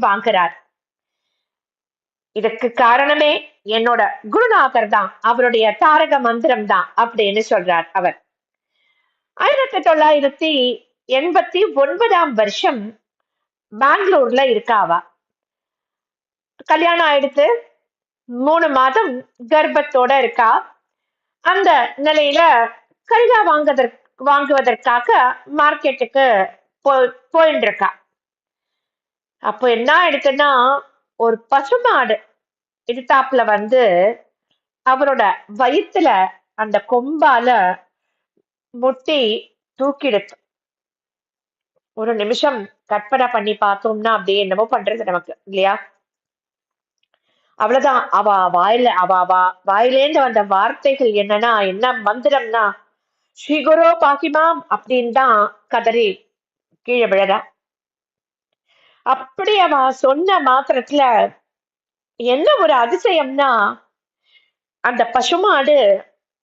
வாங்குறார். இதுக்கு காரணமே என்னோட குருநாதர் தான், அவருடைய தாரக மந்திரம் தான் அப்படின்னு சொல்றார் அவர். 1989 பெங்களூர்ல இருக்காவா. கல்யாணம் ஆயிடுத்து, 3 மாதம் கர்ப்பத்தோட இருக்கா. அந்த நிலையில கரிகா வாங்குவதற்காக மார்க்கெட்டுக்கு போயிட்டு இருக்கா. அப்போ என்ன ஆயிடுச்சுன்னா, ஒரு பசுமாடு எதிர்த்தாப்புல வந்து அவரோட வயித்துல அந்த கொம்பால முட்டி தூக்கிடுச்சு. ஒரு நிமிஷம் கற்பனை பண்ணி பார்த்தோம்னா அப்படியே என்னமோ பண்றது நமக்கு இல்லையா? அவ்வளவுதான். அவ வாயிலேந்து வந்த வார்த்தைகள் என்னன்னா, என்ன மந்திரம்னா, ஸ்ரீகுரு பாக்கிமாம் அப்படின்னு தான் கதறி கீழே விழறா. அப்படி அவ சொன்ன மாத்திரத்துல என்ன ஒரு அதிசயம்னா, அந்த பசுமாடு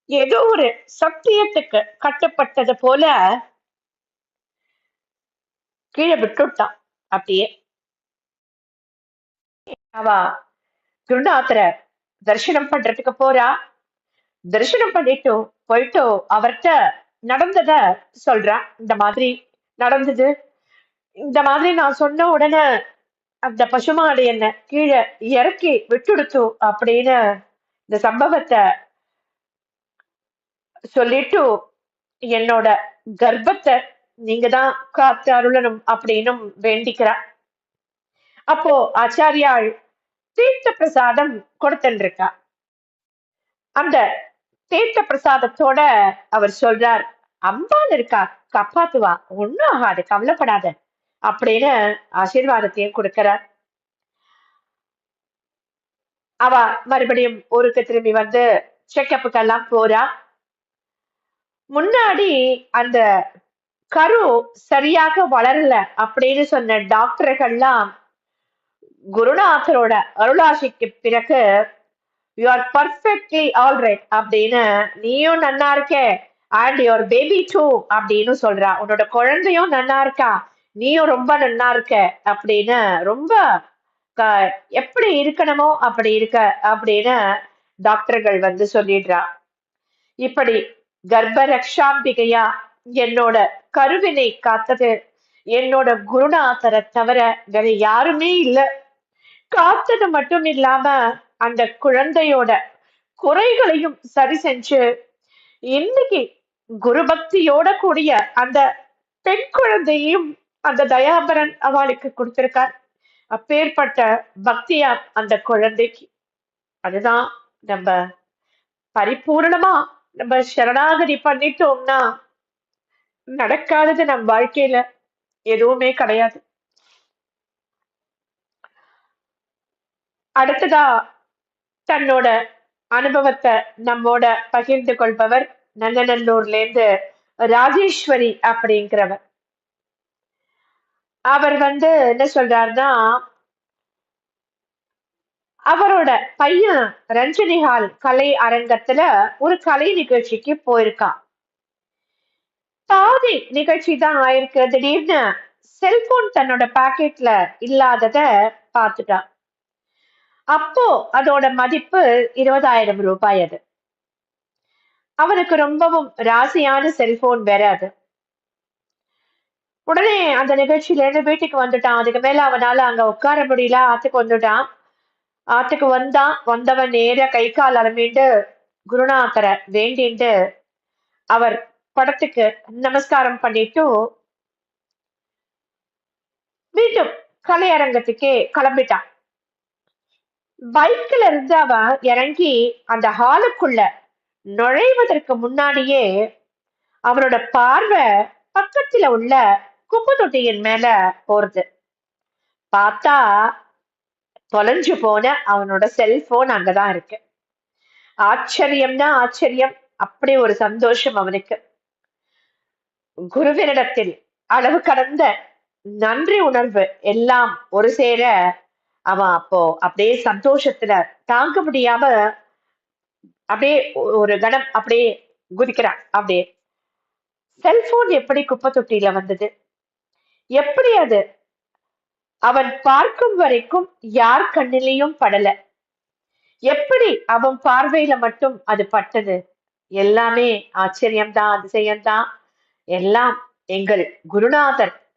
ஏதோ ஒரு சத்தியத்துக்கு கட்டுப்பட்டது போல கீழே விட்டுட்டான். அப்படியே அவ குருநாதரை தரிசனம் பண்றதுக்கு போறா. தரிசனம் பண்ணிட்டு போயிட்டு அவர்கிட்ட நடந்தத சொல்றா. இந்த மாதிரி நடந்தது, இந்த மாதிரி நான் சொன்ன உடனே அந்த பசுமாடு என்ன கீழே இறக்கி விட்டுடுத்து அப்படின்னு இந்த சம்பவத்தை சொல்லிட்டு, என்னோட கர்ப்பத்தை நீங்க தான் காத்து அருளணும் அப்படின்னும் வேண்டிக்கிறா. அப்போ ஆச்சாரியாள் தீர்த்த பிரசாதம் கொடுத்துருக்கா. அந்த தீர்த்த பிரசாதத்தோட அவர் சொல்றார், அம்பாள் இருக்கா, காப்பாத்துவா, ஒண்ணும் ஆகாது, கவலைப்படாத அப்படின்னு ஆசீர்வாதத்தையும் கொடுக்கிறார். அவ மறுபடியும் ஊருக்கு திரும்பி வந்து செக்கப்புக்கெல்லாம் போறா. முன்னாடி அந்த கரு சரியாக வளரல அப்படின்னு சொன்ன டாக்டர்கள்லாம் குருநாதரோட அருளாசிக்கு பிறகு you are perfectly all right அப்படின்னு, நீயும் நன்னா இருக்க அண்ட் யுவர் பேபி டூ அப்படின்னு சொல்றா. உன்னோட குழந்தையும் நன்னா இருக்கா, நீயும் ரொம்ப நன்னா இருக்க அப்படின்னு, ரொம்ப எப்படி இருக்கணுமோ அப்படி இருக்க அப்படின்னு டாக்டர்கள் வந்து சொல்லிடுறா. இப்படி கர்ப்ப ரக்ஷாம்பிகையா என்னோட கருவினை காத்தது என்னோட குருநாதரை தவிர வேற யாருமே இல்லை. காத்தது மட்டும் இல்லாம அந்த குழந்தையோட குறைகளையும் சரி செஞ்சு இன்னைக்கு குரு பக்தியோட கூடிய அந்த பெண் குழந்தையும் அந்த தயாபரன் அவளுக்கு கொடுத்திருக்கார். அப்பேற்பட்ட பக்தியா அந்த குழந்தைக்கு. அதுதான் நம்ம பரிபூர்ணமா நம்ம சரணாகதி பண்ணிட்டோம்னா நடக்காதது நம் வாழ்க்கையில எதுவுமே கிடையாது. அடுத்ததா தன்னோட அனுபவத்தை நம்மோட பகிர்ந்து கொள்பவர் நங்கநல்லூர்ல இருந்து ராஜேஸ்வரி அப்படிங்கிறவர். அவர் வந்து என்ன சொல்றாருன்னா, அவரோட பையன் ரஞ்சனிஹால் கலை அரங்கத்துல ஒரு கலை நிகழ்ச்சிக்கு போயிருக்கான். பாதி நிகழ்ச்சி தான் ஆயிருக்கு. திடீர்னு செல்போன் தன்னோட பாக்கெட்ல இல்லாதத பார்த்துட்டான். அப்போ அதோட மதிப்பு 20,000 ரூபாய். அது அவனுக்கு ரொம்பவும் ராசியான செல்போன் வேற அது. உடனே அந்த நிகழ்ச்சியில இருந்து வீட்டுக்கு வந்துட்டான். அதுக்கு மேல அவனால அங்க உட்கார முடியல. ஆத்துக்கு வந்துட்டான். ஆத்துக்கு வந்தவன் நேர கை கால் அலம்பிண்டு குருநாதரை வேண்டிண்டு அவர் படத்துக்கு நமஸ்காரம் பண்ணிட்டு மீண்டும் கலையரங்கத்துக்கே கிளம்பிட்டான். பைக்ல இருந்து அவன் இறங்கி அந்த ஹாலுக்குள்ள நுழைவதற்கு முன்னாடியே அவனோட பார்வை பக்கத்துல உள்ள குப்பை தொட்டியின் மேல போறது. பார்த்தா தொலைஞ்சு போன அவனோட செல்போன் அங்கதான் இருக்கு. ஆச்சரியம்னா ஆச்சரியம், அப்படி ஒரு சந்தோஷம் அவனுக்கு. குருவினிடத்தில் அளவு கடந்த நன்றி உணர்வு எல்லாம் ஒரு சேர அவன் அப்போ அப்படியே சந்தோஷத்துல தாங்க முடியாம அப்படியே ஒரு கணம் அப்படியே குதிக்கிறான். அப்படியே செல்போன் எப்படி குப்பை தொட்டியில வந்தது, எப்படி அது அவன் பார்க்கும் வரைக்கும் யார் கண்ணிலையும் படல. எப்படி அவன் பார்வையில மட்டும் அது பட்டது? எல்லாமே ஆச்சரியம்தான், அதிசயம்தான். எல்லாம் எங்கள் குருநாதர்